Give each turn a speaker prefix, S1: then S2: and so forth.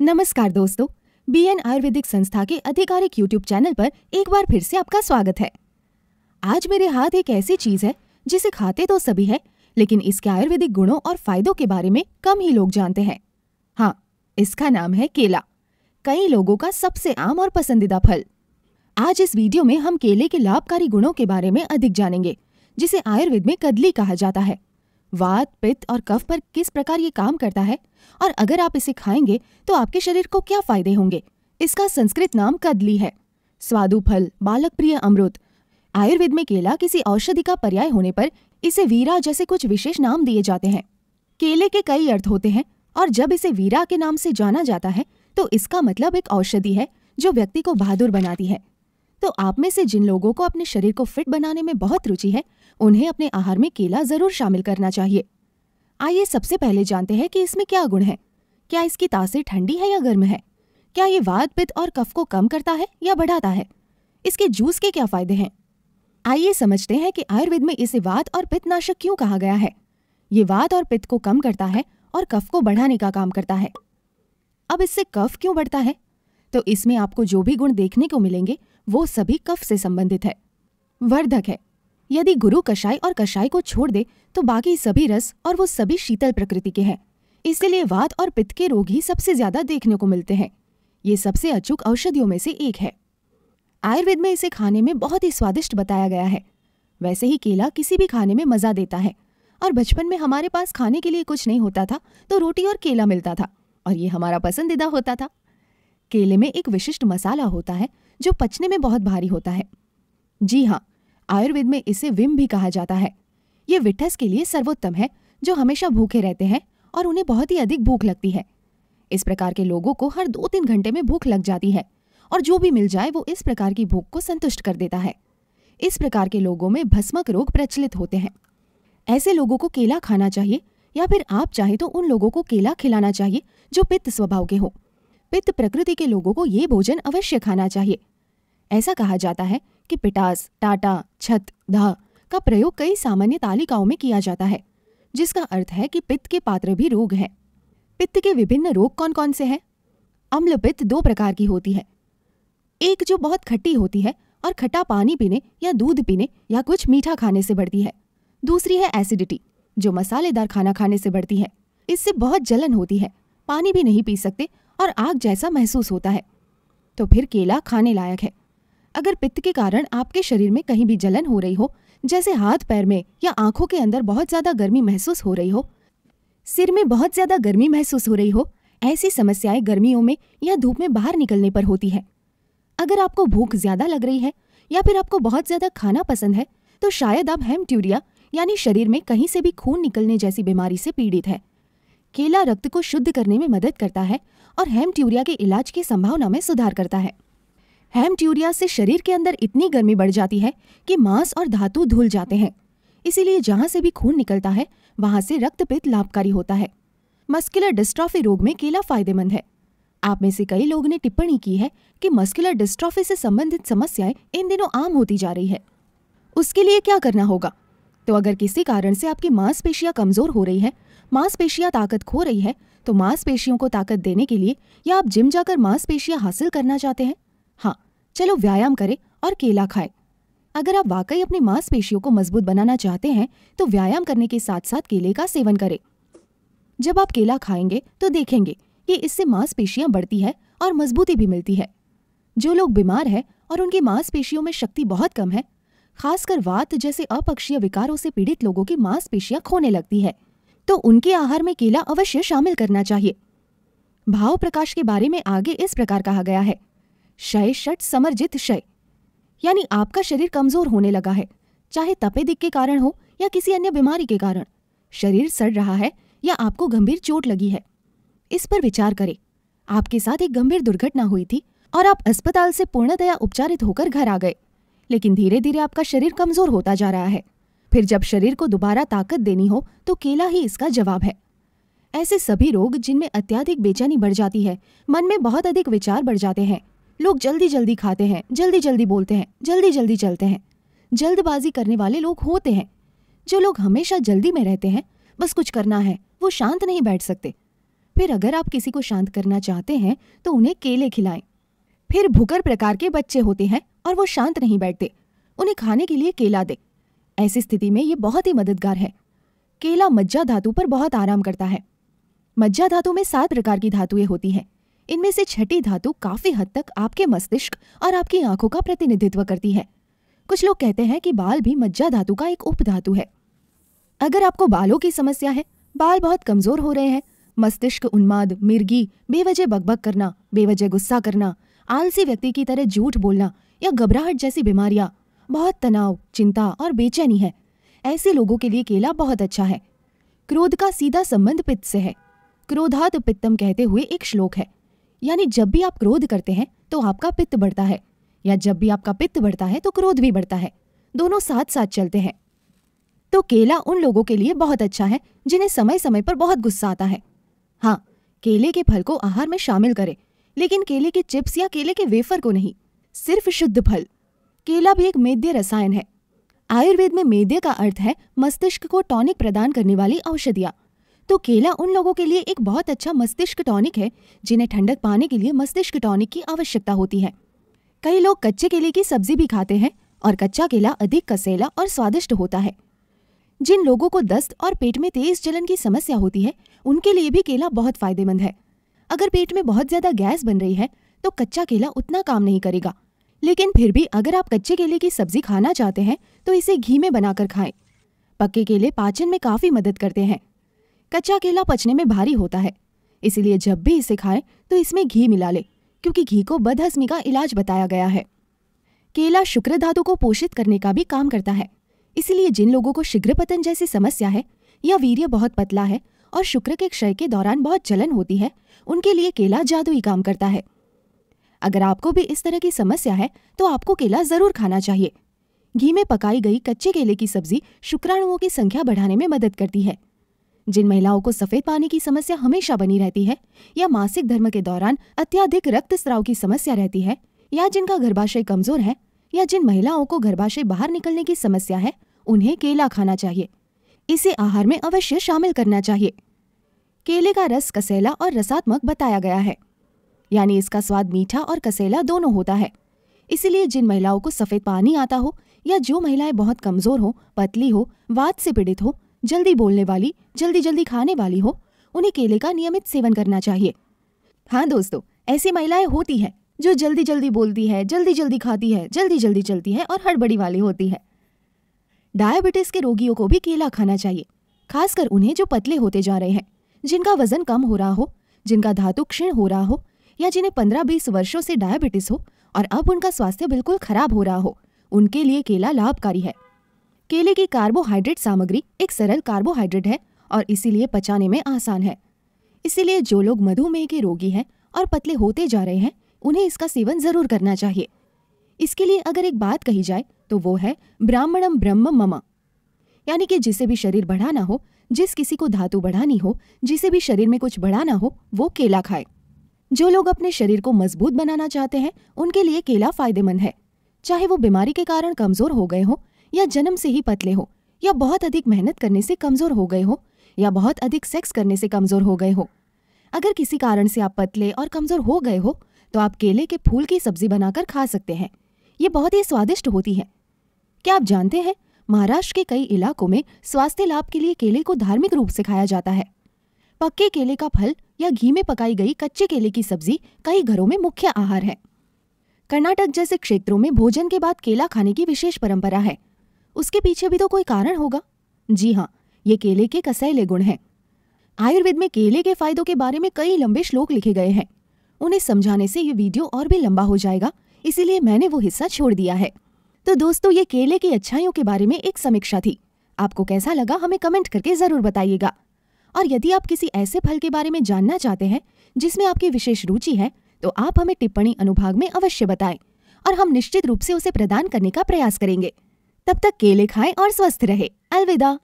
S1: नमस्कार दोस्तों, बीएन आयुर्वेदिक संस्था के आधिकारिक यूट्यूब चैनल पर एक बार फिर से आपका स्वागत है। आज मेरे हाथ एक ऐसी चीज है जिसे खाते तो सभी है, लेकिन इसके आयुर्वेदिक गुणों और फायदों के बारे में कम ही लोग जानते हैं। हाँ, इसका नाम है केला, कई लोगों का सबसे आम और पसंदीदा फल। आज इस वीडियो में हम केले के लाभकारी गुणों के बारे में अधिक जानेंगे, जिसे आयुर्वेद में कदली कहा जाता है। वात, पित्त और कफ पर किस प्रकार ये काम करता है और अगर आप इसे खाएंगे तो आपके शरीर को क्या फायदे होंगे, इसका संस्कृत नाम कदली है। स्वादु फल, बालक प्रिय अमृत। आयुर्वेद में केला किसी औषधि का पर्याय होने पर इसे वीरा जैसे कुछ विशेष नाम दिए जाते हैं। केले के कई अर्थ होते हैं और जब इसे वीरा के नाम से जाना जाता है तो इसका मतलब एक औषधि है जो व्यक्ति को बहादुर बनाती है। तो आप में से जिन लोगों को अपने शरीर को फिट बनाने में बहुत रुचि है, उन्हें अपने आहार में केला जरूर शामिल करना चाहिए। आइए सबसे पहले जानते हैं कि इसमें क्या गुण है। क्या इसकी तासीर ठंडी है या गर्म है? क्या ये वात, पित्त और कफ को कम करता है या बढ़ाता है? इसके जूस के क्या फायदे हैं? आइए समझते हैं कि आयुर्वेद में इसे वात और पित्त नाशक क्यों कहा गया है। ये वात और पित्त को कम करता है और कफ को बढ़ाने का काम करता है। अब इससे कफ क्यों बढ़ता है? तो इसमें आपको जो भी गुण देखने को मिलेंगे वो सभी कफ से संबंधित है। वर्धक है। यदि गुरु कषाय और कषाय को छोड़ दे तो बाकी सभी रस और वो सभी शीतल प्रकृति के हैं। इसलिए वात और पित्त के रोग ही सबसे ज्यादा देखने को मिलते हैं। ये सबसे अचूक औषधियों में से एक है। आयुर्वेद में इसे खाने में बहुत ही स्वादिष्ट बताया गया है। वैसे ही केला किसी भी खाने में मजा देता है और बचपन में हमारे पास खाने के लिए कुछ नहीं होता था तो रोटी और केला मिलता था और ये हमारा पसंदीदा होता था। केले में एक विशिष्ट मसाला होता है जो पचने में बहुत भारी होता है। जी हाँ, आयुर्वेद में इसे विम भी कहा जाता है। ये विट्ठस के लिए सर्वोत्तम है जो हमेशा भूखे रहते हैं और उन्हें बहुत ही अधिक भूख लगती है। इस प्रकार के लोगों को हर 2-3 घंटे में भूख लग जाती है और जो भी मिल जाए वो इस प्रकार की भूख को संतुष्ट कर देता है। इस प्रकार के लोगों में भस्मक रोग प्रचलित होते हैं। ऐसे लोगों को केला खाना चाहिए या फिर आप चाहे तो उन लोगों को केला खिलाना चाहिए जो पित्त स्वभाव के हो। पित्त प्रकृति के लोगों को ये भोजन अवश्य खाना चाहिए। ऐसा कहा जाता है कि पिटास, टाटा, छत, धा का प्रयोग कई सामान्य तालिकाओं में किया जाता है, जिसका अर्थ है कि पित्त के पात्र भी रोग हैं। पित्त के विभिन्न रोग कौन कौन से हैं? अम्ल पित्त 2 प्रकार की होती है। एक जो बहुत खट्टी होती है और खट्टा पानी पीने या दूध पीने या कुछ मीठा खाने से बढ़ती है। दूसरी है एसिडिटी, जो मसालेदार खाना खाने से बढ़ती है। इससे बहुत जलन होती है, पानी भी नहीं पी सकते और आग जैसा महसूस होता है। तो फिर केला खाने लायक है। अगर पित्त के कारण आपके शरीर में कहीं भी जलन हो रही हो, जैसे हाथ पैर में या आंखों के अंदर बहुत ज्यादा गर्मी महसूस हो रही हो, सिर में बहुत ज्यादा गर्मी महसूस हो रही हो, ऐसी समस्याएं गर्मियों में या धूप में बाहर निकलने पर होती है। अगर आपको भूख ज्यादा लग रही है या फिर आपको बहुत ज्यादा खाना पसंद है तो शायद आप हेमट्यूरिया यानी शरीर में कहीं से भी खून निकलने जैसी बीमारी से पीड़ित है। केला रक्त को शुद्ध करने में मदद करता है और हेमट्यूरिया के इलाज की संभावना में सुधार करता है। हेमट्यूरिया से शरीर के अंदर इतनी गर्मी बढ़ जाती है कि मांस और धातु धुल जाते हैं। इसीलिए जहां से भी खून निकलता है वहां से रक्तपित्त लाभकारी होता है। मस्कुलर डिस्ट्रॉफी रोग में केला फायदेमंद है। आप में से कई लोगों ने टिप्पणी की है कि मस्कुलर डिस्ट्रॉफी से संबंधित समस्याएं इन दिनों आम होती जा रही है। उसके लिए क्या करना होगा? तो अगर किसी कारण से आपकी मांसपेशियां कमजोर हो रही है, मांसपेशियां ताकत खो रही है, तो मांसपेशियों को ताकत देने के लिए या आप जिम जाकर मांसपेशियां हासिल करना चाहते हैं, हाँ, चलो व्यायाम करें और केला खाएं। अगर आप वाकई अपनी मांसपेशियों को मजबूत बनाना चाहते हैं तो व्यायाम करने के साथ साथ केले का सेवन करें। जब आप केला खाएंगे तो देखेंगे कि इससे मांसपेशियां बढ़ती है और मजबूती भी मिलती है। जो लोग बीमार हैं और उनकी मांसपेशियों में शक्ति बहुत कम है, खासकर वात जैसे अपक्षीय विकारों से पीड़ित लोगों की मांसपेशियां खोने लगती है, तो उनके आहार में केला अवश्य शामिल करना चाहिए। भाव प्रकाश के बारे में आगे इस प्रकार कहा गया है, क्षय षट समर्जित क्षय, यानी आपका शरीर कमजोर होने लगा है, चाहे तपेदिक के कारण हो या किसी अन्य बीमारी के कारण। शरीर सड़ रहा है या आपको गंभीर चोट लगी है। इस पर विचार करें। आपके साथ एक गंभीर दुर्घटना हुई थी और आप अस्पताल से पूर्णतया उपचारित होकर घर आ गए, लेकिन धीरे धीरे आपका शरीर कमजोर होता जा रहा है। फिर जब शरीर को दोबारा ताकत देनी हो तो केला ही इसका जवाब है। ऐसे सभी रोग जिनमें अत्यधिक बेचैनी बढ़ जाती है, मन में बहुत अधिक विचार बढ़ जाते हैं, लोग जल्दी जल्दी खाते हैं, जल्दी जल्दी बोलते हैं, जल्दी जल्दी चलते हैं, जल्दबाजी करने वाले लोग होते हैं। जो लोग हमेशा जल्दी में रहते हैं, बस कुछ करना है, वो शांत नहीं बैठ सकते। फिर अगर आप किसी को शांत करना चाहते हैं तो उन्हें केले खिलाएं। फिर भुकर प्रकार के बच्चे होते हैं और वो शांत नहीं बैठते, उन्हें खाने के लिए केला दे। ऐसी स्थिति में ये बहुत ही मददगार है। केला मज्जा धातु पर बहुत आराम करता है। मज्जा धातु में 7 प्रकार की धातुएं होती हैं। इनमें से छठी धातु काफी हद तक आपके मस्तिष्क और आपकी आंखों का प्रतिनिधित्व करती है। कुछ लोग कहते हैं कि बाल भी मज्जा धातु का एक उपधातु है। अगर आपको बालों की समस्या है, बाल बहुत कमजोर हो रहे हैं, मस्तिष्क उन्माद, मिर्गी, बेवजह बकबक करना, बेवजह गुस्सा करना, आलसी व्यक्ति की तरह झूठ बोलना या घबराहट जैसी बीमारियां, बहुत तनाव, चिंता और बेचैनी है, ऐसे लोगों के लिए केला बहुत अच्छा है। क्रोध का सीधा संबंध पित्त से है। क्रोधात पित्तम कहते हुए एक श्लोक है, यानी जब भी आप क्रोध करते हैं तो आपका पित्त बढ़ता है, या जब भी आपका पित्त बढ़ता है तो क्रोध भी बढ़ता है, दोनों साथ साथ चलते हैं। तो केला उन लोगों के लिए बहुत अच्छा है जिन्हें समय समय पर बहुत गुस्सा आता है। हाँ, केले के फल को आहार में शामिल करें, लेकिन केले के चिप्स या केले के वेफर को नहीं, सिर्फ शुद्ध फल। केला भी एक मेद्य रसायन है। आयुर्वेद में मेद्य का अर्थ है मस्तिष्क को टॉनिक प्रदान करने वाली औषधियां। तो केला उन लोगों के लिए एक बहुत अच्छा मस्तिष्क टॉनिक है जिन्हें ठंडक पाने के लिए मस्तिष्क टॉनिक की आवश्यकता होती है। कई लोग कच्चे केले की सब्जी भी खाते हैं और कच्चा केला अधिक कसेला और स्वादिष्ट होता है। जिन लोगों को दस्त और पेट में तेज जलन की समस्या होती है, उनके लिए भी केला बहुत फायदेमंद है। अगर पेट में बहुत ज्यादा गैस बन रही है तो कच्चा केला उतना काम नहीं करेगा, लेकिन फिर भी अगर आप कच्चे केले की सब्जी खाना चाहते हैं तो इसे घी में बनाकर खाएं। पक्के केले पाचन में काफी मदद करते हैं। कच्चा केला पचने में भारी होता है, इसलिए जब भी इसे खाएं तो इसमें घी मिला ले, क्योंकि घी को बदहजमी का इलाज बताया गया है। केला शुक्र धातु को पोषित करने का भी काम करता है, इसलिए जिन लोगों को शीघ्र पतन जैसी समस्या है या वीर्य बहुत पतला है और शुक्र के क्षय के दौरान बहुत जलन होती है, उनके लिए केला जादुई काम करता है। अगर आपको भी इस तरह की समस्या है तो आपको केला जरूर खाना चाहिए। घी में पकाई गई कच्चे केले की सब्जी शुक्राणुओं की संख्या बढ़ाने में मदद करती है। जिन महिलाओं को सफेद पानी की समस्या हमेशा बनी रहती है, या मासिक धर्म के दौरान अत्यधिक रक्तस्राव की समस्या रहती है, या जिनका गर्भाशय कमजोर है, या जिन महिलाओं को गर्भाशय बाहर निकलने की समस्या है, उन्हें केला खाना चाहिए। इसे आहार में अवश्य शामिल करना चाहिए। केले का रस कसेला और रसात्मक बताया गया है, यानी इसका स्वाद मीठा और कसेला दोनों होता है। इसलिए जिन महिलाओं को सफेद पानी आता हो, या जो महिलाएं बहुत कमजोर हो, पतली हो, वात से पीड़ित हो, जल्दी बोलने वाली, जल्दी जल्दी खाने वाली हो, उन्हें केले का नियमित सेवन करना चाहिए। हाँ दोस्तों, ऐसी महिलाएं होती हैं जो जल्दी जल्दी बोलती है, जल्दी जल्दी खाती है, जल्दी जल्दी चलती है और हड़बड़ी वाली होती है। डायबिटीज के रोगियों को भी केला खाना चाहिए, खासकर उन्हें जो पतले होते जा रहे हैं, जिनका वजन कम हो रहा हो, जिनका धातु क्षीण हो रहा हो, या जिन्हें 15-20 वर्षों से डायबिटीज हो और अब उनका स्वास्थ्य बिल्कुल खराब हो रहा हो, उनके लिए केला लाभकारी है। केले की कार्बोहाइड्रेट सामग्री एक सरल कार्बोहाइड्रेट है और इसीलिए पचाने में आसान है। इसीलिए जो लोग मधुमेह के रोगी हैं और पतले होते जा रहे हैं, उन्हें इसका सेवन जरूर करना चाहिए। इसके लिए अगर एक बात कही जाए तो वो है ब्राह्मणम ब्रह्म मम, यानी कि जिसे भी शरीर बढ़ाना हो, जिस किसी को धातु बढ़ानी हो, जिसे भी शरीर में कुछ बढ़ाना हो, वो केला खाए। जो लोग अपने शरीर को मजबूत बनाना चाहते हैं, उनके लिए केला फायदेमंद है। चाहे वो बीमारी के कारण कमजोर हो गए हो, या जन्म से ही पतले हो, या बहुत अधिक मेहनत करने से कमजोर हो गए हो, या बहुत अधिक सेक्स करने से कमजोर हो गए हो। अगर किसी कारण से आप पतले और कमजोर हो गए हो तो आप केले के फूल की सब्जी बनाकर खा सकते हैं। ये बहुत ही स्वादिष्ट होती है। क्या आप जानते हैं, महाराष्ट्र के कई इलाकों में स्वास्थ्य लाभ के लिए केले को धार्मिक रूप से खाया जाता है। पक्के केले का फल या घी में पकाई गई कच्चे केले की सब्जी कई घरों में मुख्य आहार है। कर्नाटक जैसे क्षेत्रों में भोजन के बाद केला खाने की विशेष परंपरा है। उसके पीछे भी तो कोई कारण होगा। जी हाँ, ये केले के कसैले गुण हैं। आयुर्वेद में केले के फायदों के बारे में कई लंबे श्लोक लिखे गए हैं। उन्हें समझाने से ये वीडियो और भी लंबा हो जाएगा, इसीलिए मैंने वो हिस्सा छोड़ दिया है। तो दोस्तों, ये केले की अच्छाइयों के बारे में एक समीक्षा थी। आपको कैसा लगा हमें कमेंट करके जरूर बताइएगा। और यदि आप किसी ऐसे फल के बारे में जानना चाहते हैं जिसमें आपकी विशेष रुचि है, तो आप हमें टिप्पणी अनुभाग में अवश्य बताएं और हम निश्चित रूप से उसे प्रदान करने का प्रयास करेंगे। तब तक केले खाएं और स्वस्थ रहे। अलविदा।